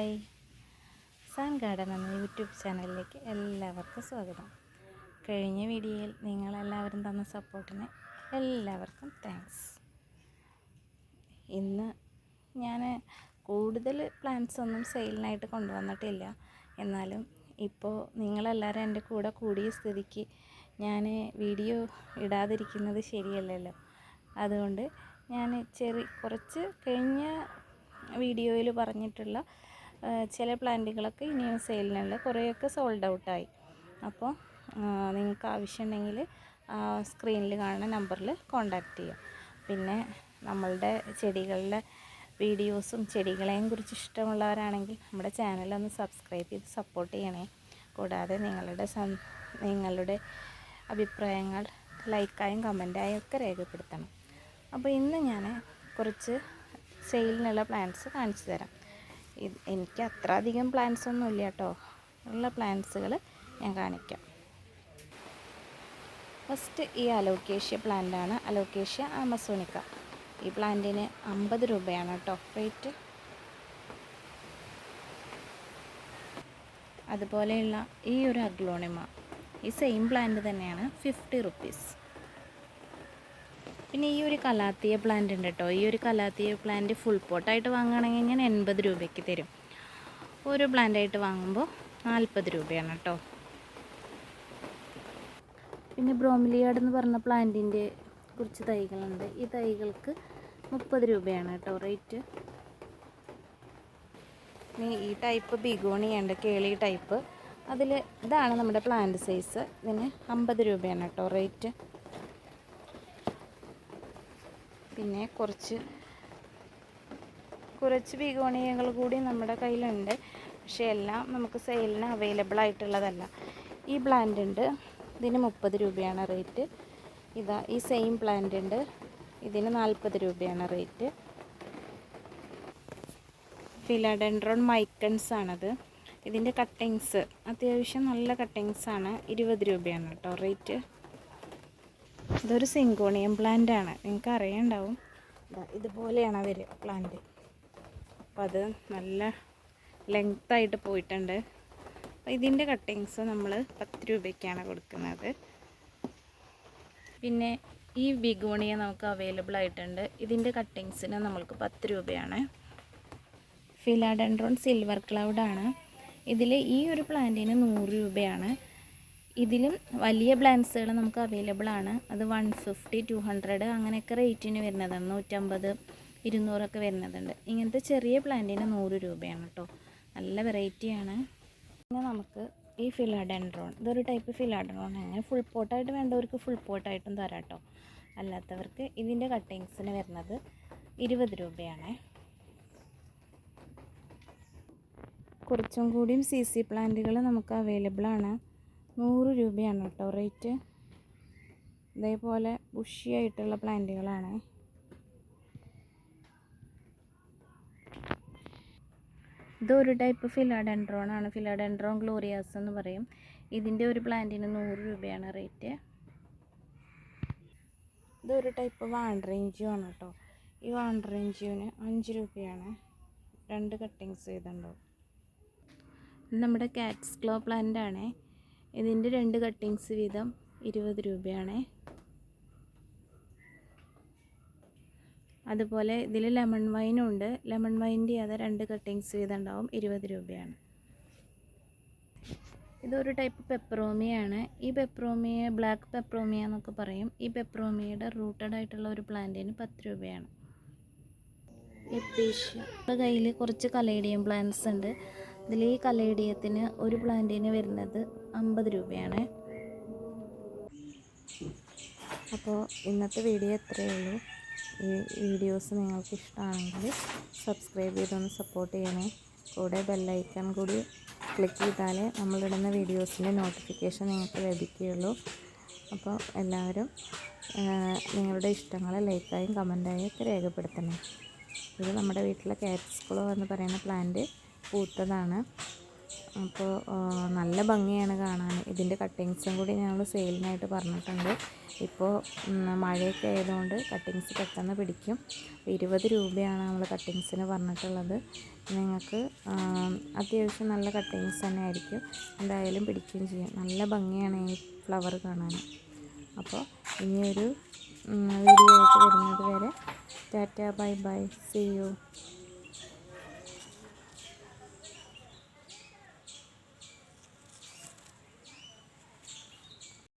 Hi, sun garden എന്ന YouTube ചാനലിലേക്ക് എല്ലാവർക്കും സ്വാഗതം. കഴിഞ്ഞ വീഡിയോയിൽ നിങ്ങളെല്ലാവരും തന്ന സപ്പോർട്ടിന് എല്ലാവർക്കും താങ്ക്സ്. ഇന്ന് ഞാൻ കൂടുതൽ പ്ലാന്റ്സ് ഒന്നും സെയിലിനായിട്ട് കൊണ്ടുവന്നിട്ടില്ല. എന്നാലും ഇപ്പോൾ നിങ്ങളെല്ലാവരും എൻ്റെ കൂടെ കൂടിയ സ്ഥിതിക്ക് ഞാൻ വീഡിയോ ഇടാതിരിക്കുന്നത് ശരിയല്ലല്ലോ. അതുകൊണ്ട് ഞാൻ കുറച്ച് കഴിഞ്ഞ വീഡിയോയിൽ പറഞ്ഞിട്ടുള്ള ചില പ്ലാന്റുകളൊക്കെ ഇനിയും സെയിലിനുള്ള കുറേയൊക്കെ സോൾഡ് ഔട്ടായി. അപ്പോൾ നിങ്ങൾക്ക് ആവശ്യമുണ്ടെങ്കിൽ സ്ക്രീനിൽ കാണുന്ന നമ്പറിൽ കോൺടാക്റ്റ് ചെയ്യാം. പിന്നെ നമ്മളുടെ ചെടികളുടെ വീഡിയോസും ചെടികളെയും കുറിച്ച് ഇഷ്ടമുള്ളവരാണെങ്കിൽ നമ്മുടെ ചാനലൊന്ന് സബ്സ്ക്രൈബ് ചെയ്ത് സപ്പോർട്ട് ചെയ്യണേ. കൂടാതെ നിങ്ങളുടെ അഭിപ്രായങ്ങൾ ലൈക്കായും കമൻറ്റായും ഒക്കെ രേഖപ്പെടുത്തണം. അപ്പോൾ ഇന്ന് ഞാൻ കുറച്ച് സെയിലിനുള്ള പ്ലാന്റ്സ് കാണിച്ചു തരാം. എനിക്ക് അത്ര അധികം പ്ലാന്റ്സ് ഒന്നും ഇല്ല കേട്ടോ. ഉള്ള പ്ലാന്റ്സുകൾ ഞാൻ കാണിക്കാം. ഫസ്റ്റ് ഈ അലോക്കേഷ്യ പ്ലാന്റാണ്, അലോക്കേഷ്യ ആമസോണിക്ക. ഈ പ്ലാന്റിന് 50 രൂപയാണ് കേട്ടോ റേറ്റ്. അതുപോലെയുള്ള ഈ ഒരു അഗ്ലോണിമ, ഈ സെയിം പ്ലാന്റ് തന്നെയാണ്, 50 റുപ്പീസ്. പിന്നെ ഈ ഒരു കലാത്തിയ പ്ലാന്റ് ഉണ്ട് കേട്ടോ. ഈ ഒരു കലാത്തിയ പ്ലാന്റ് ഫുൾ പോട്ടായിട്ട് വാങ്ങുകയാണെങ്കിൽ ഞാൻ 80 രൂപയ്ക്ക് തരും. ഒരു പ്ലാന്റായിട്ട് വാങ്ങുമ്പോൾ 40 രൂപയാണ് കേട്ടോ. പിന്നെ ബ്രോമിലിയാഡ് എന്ന് പറഞ്ഞ പ്ലാന്റിൻ്റെ കുറച്ച് തൈകളുണ്ട്. ഈ തൈകൾക്ക് 30 രൂപയാണ് കേട്ടോ റേറ്റ്. പിന്നെ ഈ ടൈപ്പ് ബിഗോണിയുണ്ട്, കേളി ടൈപ്പ്. ഇതാണ് നമ്മുടെ പ്ലാന്റ് സൈസ്. ഇതിന് 50 രൂപയാണ് കേട്ടോ റേറ്റ്. പിന്നെ കുറച്ച് ബിഗോണിയകൾ കൂടി നമ്മുടെ കയ്യിലുണ്ട്. പക്ഷേ എല്ലാം നമുക്ക് സെയിലിന് അവൈലബിൾ ആയിട്ടുള്ളതല്ല. ഈ പ്ലാന്റ് ഉണ്ട്, ഇതിന് 30 രൂപയാണ് റേറ്റ്. ഈ സെയിം പ്ലാന്റ് ഉണ്ട്, ഇതിന് 40 രൂപയാണ് റേറ്റ്. ഫിലഡെൻഡ്രോൺ മൈക്കൺസ് ആണത്. ഇതിൻ്റെ കട്ടിങ്സ് അത്യാവശ്യം നല്ല കട്ടിങ്സാണ്. 20 രൂപയാണ് കേട്ടോ റേറ്റ്. ഇതൊരു സിങ്കോണിയം പ്ലാന്റ് ആണ്, നിങ്ങൾക്ക് അറിയാണ്ടാവും. ഇതുപോലെയാണ് വരിക പ്ലാന്റ്. അപ്പോൾ അത് നല്ല ലെങ്ത്തായിട്ട് പോയിട്ടുണ്ട്. അപ്പോൾ ഇതിൻ്റെ കട്ടിങ്സ് നമ്മൾ 10 രൂപയ്ക്കാണ് കൊടുക്കുന്നത്. പിന്നെ ഈ ബിഗോണിയ നമുക്ക് അവൈലബിൾ ആയിട്ടുണ്ട്. ഇതിൻ്റെ കട്ടിങ്സിന് നമ്മൾക്ക് 10 രൂപയാണ്. Philodendron silver ക്ലൗഡാണ്. ഈ ഒരു പ്ലാന്റിന് 100 രൂപയാണ്. ഇതിലും വലിയ പ്ലാന്റ്സുകൾ നമുക്ക് അവൈലബിൾ ആണ്. അത് 150, 200 അങ്ങനെയൊക്കെ റേറ്റിന് വരുന്നതാണ്. 150, 200 വരുന്നതുണ്ട്. ഇങ്ങനത്തെ ചെറിയ പ്ലാന്റിന് 100 രൂപയാണ് കേട്ടോ. നല്ല വെറൈറ്റിയാണ്. പിന്നെ നമുക്ക് ഈ ഫിലാഡെൻഡ്രോൺ, ഇതൊരു ടൈപ്പ് ഫിലാഡെൻഡ്രോൺ ആണ്. ഫുൾ പോട്ടായിട്ട് വേണ്ടവർക്ക് ഫുൾ പോട്ടായിട്ടും തരാം കേട്ടോ. അല്ലാത്തവർക്ക് ഇതിൻ്റെ കട്ടിങ്സിന് വരുന്നത് 20 രൂപയാണ്. കുറച്ചും കൂടിയും CC പ്ലാന്റുകൾ നമുക്ക് അവൈലബിൾ ആണ്. 100 രൂപയാണ് കേട്ടോ റേറ്റ്. ഇതേപോലെ ബുഷിയായിട്ടുള്ള പ്ലാന്റുകളാണ്. ഇതൊരു ടൈപ്പ് ഫിലാഡെൻഡ്രോൺ ആണ്. ഫിലാഡെൻഡ്രോൺ ഗ്ലോറിയാസ് എന്ന് പറയും. ഇതിൻ്റെ ഒരു പ്ലാന്റിന് 100 രൂപയാണ് റേറ്റ്. ഇതൊരു ടൈപ്പ് വാണ്ടറേഞ്ചിയോ ആണ് കേട്ടോ. ഈ വാണ്ടറേഞ്ചിയോന് 5 രൂപയാണ്. 2 കട്ടിങ്സ് ചെയ്തിട്ടുണ്ടാവും. നമ്മുടെ കാറ്റ്സ് ക്ലോ പ്ലാന്റ് ആണ്. ഇതിൻ്റെ 2 കട്ടിങ്സ് വീതം 20 രൂപയാണ്. അതുപോലെ ഇതിൽ ലെമൺ വൈനും ഉണ്ട്. ലെമൺ വൈൻ്റെ 2 കട്ടിങ്സ് വീതം ഉണ്ടാവും, 20 രൂപയാണ്. ഇതൊരു ടൈപ്പ് പെപ്പറോമിയാണ്. ഈ പെപ്പറോമിയ ബ്ലാക്ക് പെപ്പറോമിയ എന്നൊക്കെ പറയും. ഈ പെപ്പറോമിയയുടെ റൂട്ടഡ് ആയിട്ടുള്ള ഒരു പ്ലാന്റിന് 10 രൂപയാണ്. എപ്പീഷ്യ കയ്യിൽ കുറച്ച് കലേഡിയം പ്ലാന്റ്സ് ഉണ്ട്. ഈ കലേഡിയത്തിന് ഒരു പ്ലാന്റിന് വരുന്നത് 50 രൂപയാണ്. അപ്പോൾ ഇന്നത്തെ വീഡിയോ ഇത്രയേ ഉള്ളൂ. ഈ വീഡിയോസ് നിങ്ങൾക്ക് ഇഷ്ടമാണെങ്കിൽ സബ്സ്ക്രൈബ് ചെയ്തൊന്ന് സപ്പോർട്ട് ചെയ്യണേ. കൂടെ ബെല്ലൈക്കൺ കൂടി ക്ലിക്ക് ചെയ്താൽ നമ്മളിടുന്ന വീഡിയോസിൻ്റെ നോട്ടിഫിക്കേഷൻ നിങ്ങൾക്ക് ലഭിക്കുകയുള്ളൂ. അപ്പോൾ എല്ലാവരും നിങ്ങളുടെ ഇഷ്ടങ്ങൾ ലൈക്കായും കമൻറ്റായും ഒക്കെ രേഖപ്പെടുത്തണം. ഇത് നമ്മുടെ വീട്ടിലെ കാറ്റ്സ് ക്ലോ എന്ന് പറയുന്ന പ്ലാന്റ് പൂത്തതാണ്. അപ്പോൾ നല്ല ഭംഗിയാണ് കാണാൻ. ഇതിൻ്റെ കട്ടിങ്സും കൂടി ഞങ്ങൾ സെയിലിനായിട്ട് പറഞ്ഞിട്ടുണ്ട്. ഇപ്പോൾ മഴയൊക്കെ ആയതുകൊണ്ട് കട്ടിങ്സ് പെട്ടെന്ന് പിടിക്കും. 20 രൂപയാണ് നമ്മൾ കട്ടിങ്സിന് പറഞ്ഞിട്ടുള്ളത്. നിങ്ങൾക്ക് അത്യാവശ്യം നല്ല കട്ടിങ്സ് തന്നെ ആയിരിക്കും, എന്തായാലും പിടിക്കുകയും ചെയ്യും. നല്ല ഭംഗിയാണ് ഈ ഫ്ലവർ കാണാൻ. അപ്പോൾ ഇനിയൊരു വീഡിയോ ആയിട്ട് വരുന്നത് വരെ tata, bye bye, see U.